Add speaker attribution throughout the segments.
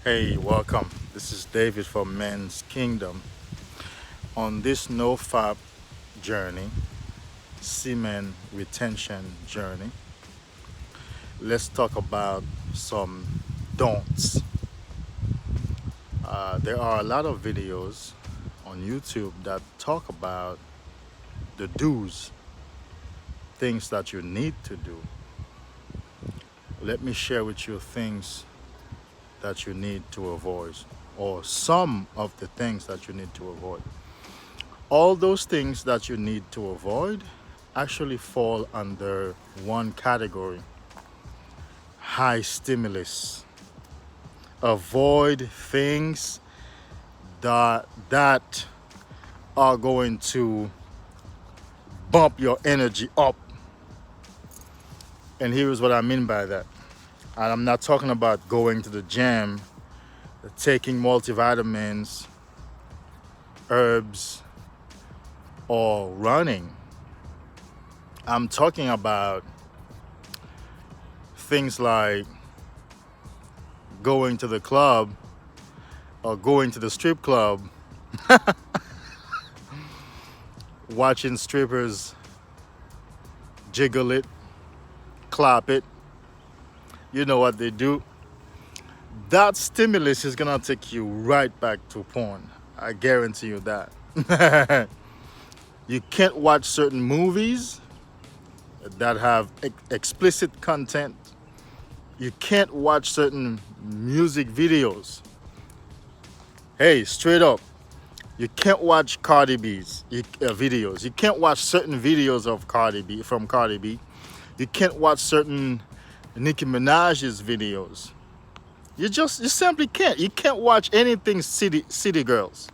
Speaker 1: Hey, welcome. This is David from Men's Kingdom. On this no FAP journey, semen retention journey, let's talk about some don'ts. There are a lot of videos on YouTube that talk about the do's, things that you need to do. Let me share with you things that you need to avoid, or some of the things that you need to avoid. All those things that you need to avoid actually fall under one category: high stimulus. Avoid things that are going to bump your energy up. And here's what I mean by that. And I'm not talking about going to the gym, taking multivitamins, herbs, or running. I'm talking about things like going to the club or going to the strip club, watching strippers jiggle it, clap it. You know what they do. That stimulus is gonna take you right back to porn. I guarantee you that. You can't watch certain movies that have explicit content. You can't watch certain music videos. Hey, straight up, you can't watch Cardi B's videos. You can't watch certain videos of Cardi B from Cardi B. You can't watch certain Nicki Minaj's videos. You simply can't. You can't watch anything city girls.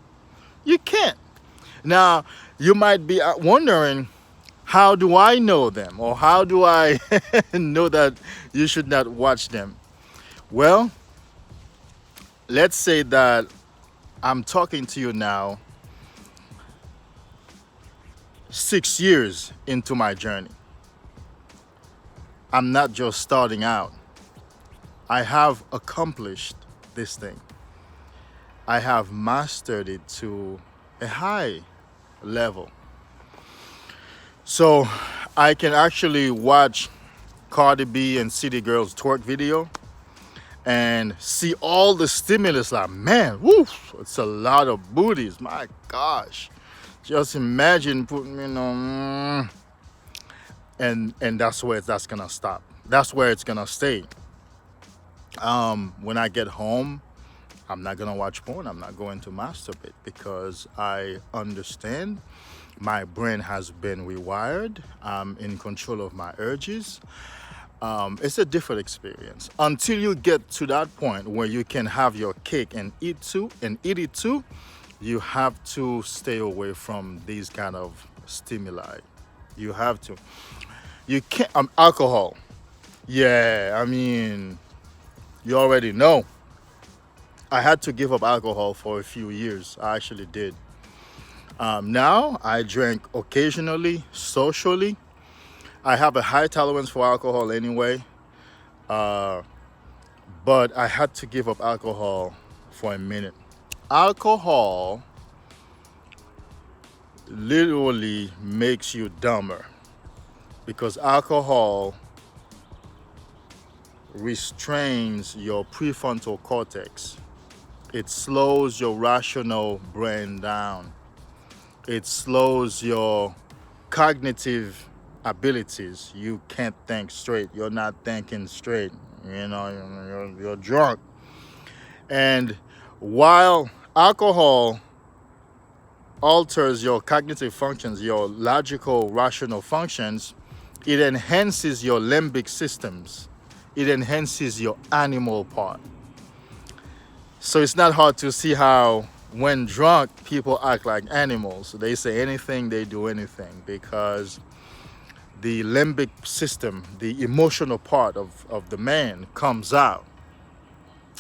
Speaker 1: You can't. Now, you might be wondering, how do I know them? Or how do I know that you should not watch them? Well, let's say that I'm talking to you now 6 years into my journey. I'm not just starting out. I have accomplished this thing. I have mastered it to a high level. So I can actually watch Cardi B and City Girls twerk video and see all the stimulus. Like, man, woof, it's a lot of booties. My gosh. Just imagine putting, and that's where that's gonna stop. That's where it's gonna stay. When I get home, I'm not gonna watch porn. I'm not going to masturbate because I understand my brain has been rewired. I'm in control of my urges. It's a different experience. Until you get to that point where you can have your cake and eat it too, you have to stay away from these kind of stimuli. You have to. You can't. Alcohol. Yeah, I mean, you already know. I had to give up alcohol for a few years. I actually did. Now I drink occasionally, socially. I have a high tolerance for alcohol anyway, but I had to give up alcohol for a minute. Alcohol literally makes you dumber because alcohol restrains your prefrontal cortex. It slows your rational brain down. It slows your cognitive abilities. You can't think straight. You're not thinking straight. You're drunk. And while alcohol alters your cognitive functions, your logical, rational functions, it enhances your limbic systems. It enhances your animal part. So it's not hard to see how when drunk, people act like animals. They say anything, they do anything, because the limbic system, the emotional part of the man comes out.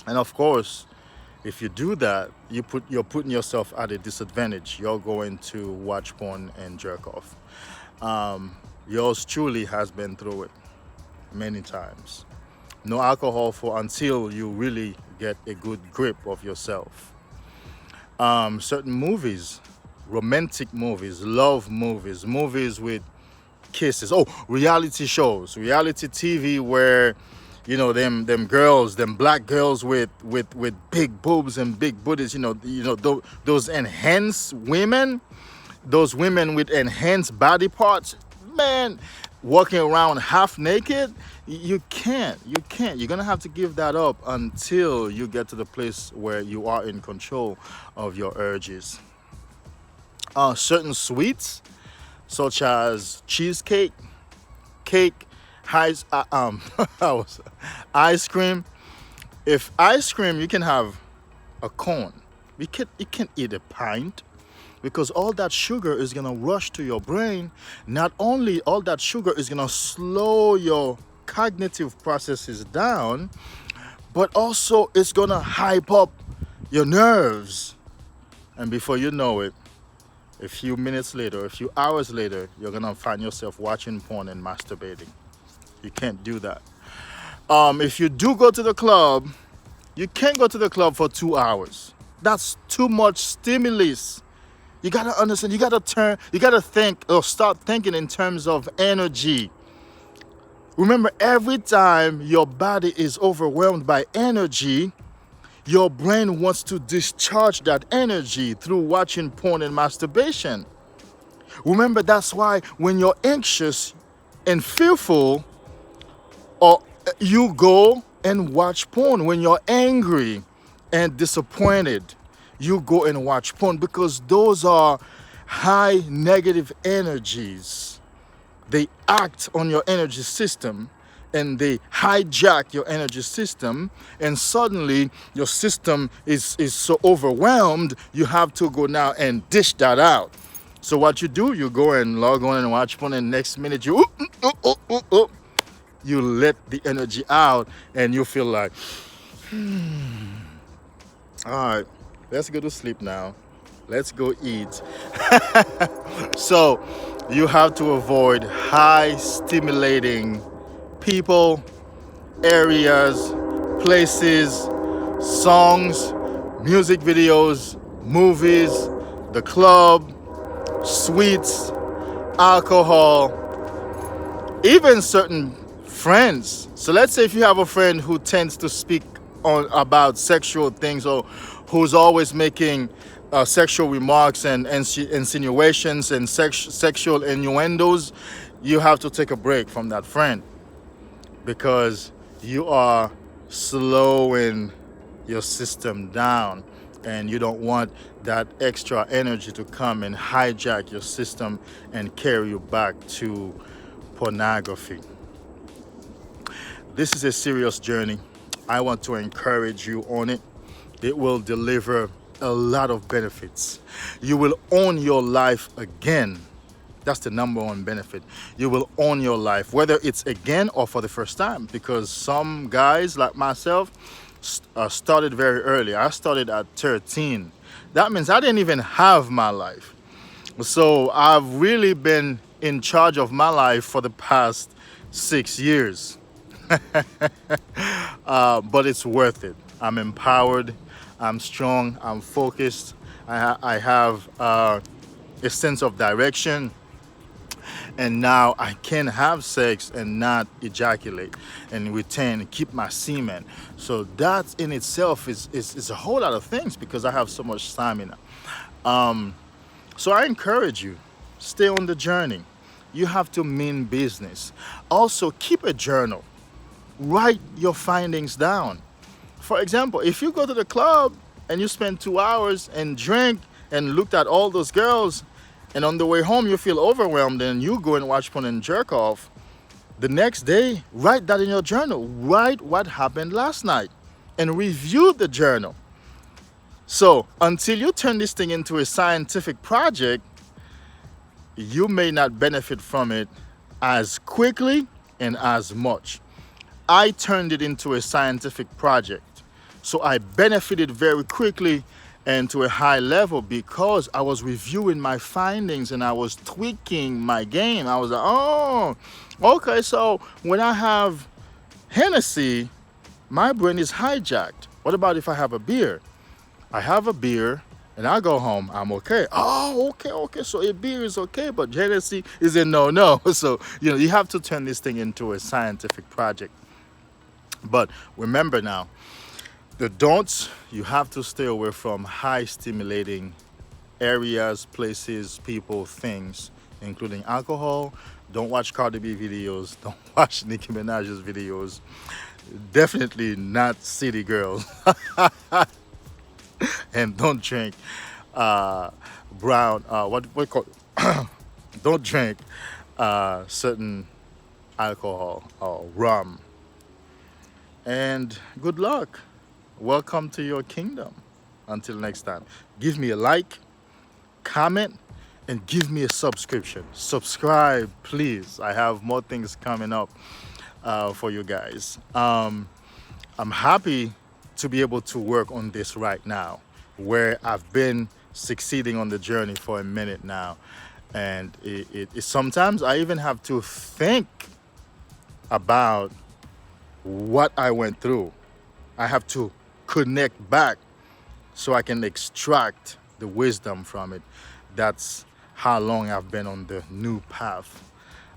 Speaker 1: And of course, if you do that, you're putting yourself at a disadvantage. You're going to watch porn and jerk off. Yours truly has been through it many times. No alcohol for until you really get a good grip of yourself. Certain movies, romantic movies, love movies, movies with kisses. Oh, reality TV where them girls, them black girls with big boobs and big booties. Those enhanced women, those women with enhanced body parts, man, walking around half naked. You can't you're gonna have to give that up until you get to the place where you are in control of your urges. Certain sweets such as cheesecake, cake, ice, ice cream. If ice cream, you can have a cone. You can eat a pint because all that sugar is gonna rush to your brain. Not only all that sugar is gonna slow your cognitive processes down, but also it's gonna hype up your nerves. And before you know it, a few minutes later, a few hours later, you're gonna find yourself watching porn and masturbating. You can't do that. If you do go to the club, you can't go to the club for 2 hours. That's too much stimulus. You gotta understand. You gotta think or start thinking in terms of energy. Remember, every time your body is overwhelmed by energy, your brain wants to discharge that energy through watching porn and masturbation. Remember, that's why when you're anxious and fearful, or you go and watch porn. When you're angry and disappointed, you go and watch porn because those are high negative energies. They act on your energy system and they hijack your energy system, and suddenly your system is so overwhelmed you have to go now and dish that out. So what you do, you go and log on and watch porn, and next minute you let the energy out and you feel like, all right, let's go to sleep now, let's go eat. So you have to avoid high stimulating people, areas, places, songs, music videos, movies, the club, sweets, alcohol, even certain friends. So let's say if you have a friend who tends to speak on about sexual things, or who's always making sexual remarks and insinuations and sexual innuendos, you have to take a break from that friend because you are slowing your system down, and you don't want that extra energy to come and hijack your system and carry you back to pornography. This is a serious journey. I want to encourage you on it. It will deliver a lot of benefits. You will own your life again. That's the number one benefit. You will own your life, whether it's again or for the first time, because some guys like myself started very early. I started at 13. That means I didn't even have my life. So I've really been in charge of my life for the past 6 years. But it's worth it. I'm empowered, I'm strong, I'm focused. I have a sense of direction, and now I can have sex and not ejaculate and retain, keep my semen. So that in itself is a whole lot of things because I have so much stamina. So I encourage you, stay on the journey. You have to mean business. Also, keep a journal. Write your findings down. For example, if you go to the club and you spend 2 hours and drink and looked at all those girls, and on the way home you feel overwhelmed and you go and watch porn and jerk off, the next day, write that in your journal. Write what happened last night and review the journal. So until you turn this thing into a scientific project, you may not benefit from it as quickly and as much. I turned it into a scientific project. So I benefited very quickly and to a high level because I was reviewing my findings and I was tweaking my game. I was like, oh, okay, so when I have Hennessy, my brain is hijacked. What about if I have a beer? I have a beer and I go home, I'm okay. Oh, okay. So a beer is okay, but Hennessy is a no. So, you have to turn this thing into a scientific project. But remember now, the don'ts, you have to stay away from high stimulating areas, places, people, things, including alcohol. Don't watch Cardi B videos. Don't watch Nicki Minaj's videos. Definitely not city girls. And don't drink brown, what call don't drink certain alcohol or rum. And good luck. Welcome to your kingdom. Until next time, give me a like, comment, and give me a subscription. Subscribe, please. I have more things coming up for you guys. I'm happy to be able to work on this right now, where I've been succeeding on the journey for a minute now. And sometimes I even have to think about what I went through. I have to connect back so I can extract the wisdom from it. That's how long I've been on the new path.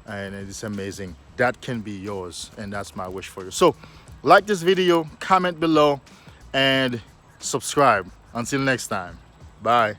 Speaker 1: And it's amazing. That can be yours, and that's my wish for you. So, like this video, comment below, and subscribe. Until next time, bye.